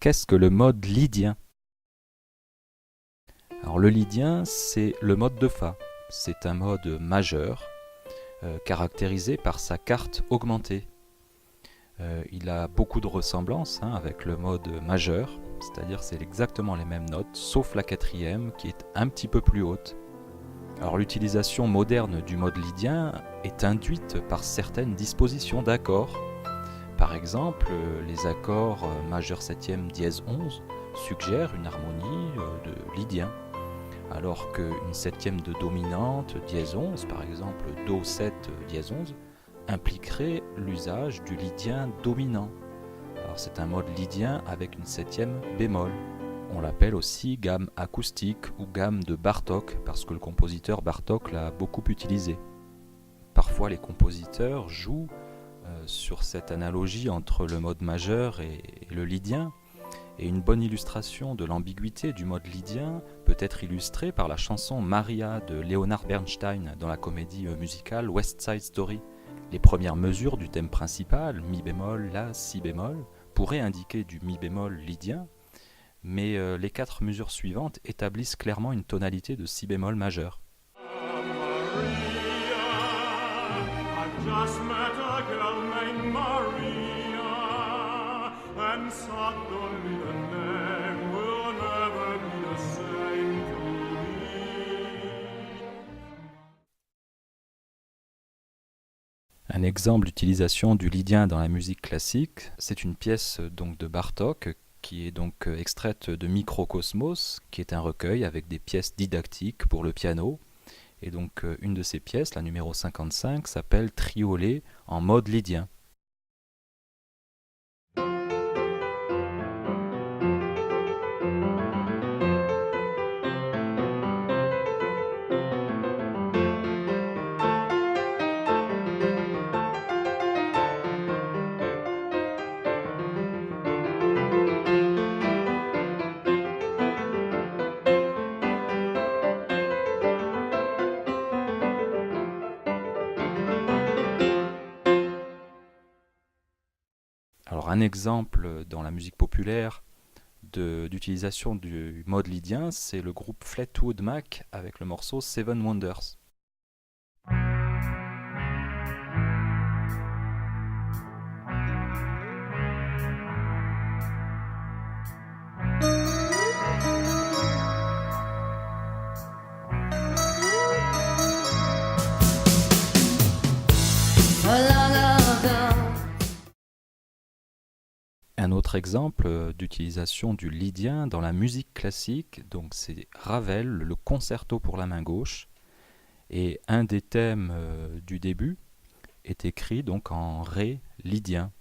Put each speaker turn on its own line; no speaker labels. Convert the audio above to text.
Qu'est-ce que le mode lydien? Alors le lydien, c'est le mode de Fa. C'est un mode majeur, caractérisé par sa quarte augmentée. Il a beaucoup de ressemblances avec le mode majeur, c'est-à-dire c'est exactement les mêmes notes, sauf la quatrième qui est un petit peu plus haute. Alors l'utilisation moderne du mode lydien est induite par certaines dispositions d'accords. Par exemple, les accords majeur septième dièse 11 suggèrent une harmonie de lydien, alors qu'une septième de dominante dièse 11, par exemple Do 7 dièse 11, impliquerait l'usage du lydien dominant. Alors c'est un mode lydien avec une septième bémol. On l'appelle aussi gamme acoustique ou gamme de Bartók parce que le compositeur Bartók l'a beaucoup utilisé. Parfois les compositeurs jouent sur cette analogie entre le mode majeur et le lydien. Et une bonne illustration de l'ambiguïté du mode lydien peut être illustrée par la chanson Maria de Leonard Bernstein dans la comédie musicale West Side Story. Les premières mesures du thème principal, mi bémol, la, si bémol, pourraient indiquer du mi bémol lydien, mais les 4 mesures suivantes établissent clairement une tonalité de si bémol majeur. Un exemple d'utilisation du lydien dans la musique classique, c'est une pièce donc de Bartók qui est donc extraite de Microcosmos, qui est un recueil avec des pièces didactiques pour le piano. Et donc une de ces pièces, la numéro 55, s'appelle Triolet en mode lydien. Alors un exemple dans la musique populaire d'utilisation du mode lydien, c'est le groupe Fleetwood Mac avec le morceau Seven Wonders. Un autre exemple d'utilisation du lydien dans la musique classique, donc c'est Ravel, le concerto pour la main gauche, et un des thèmes du début est écrit donc en ré lydien.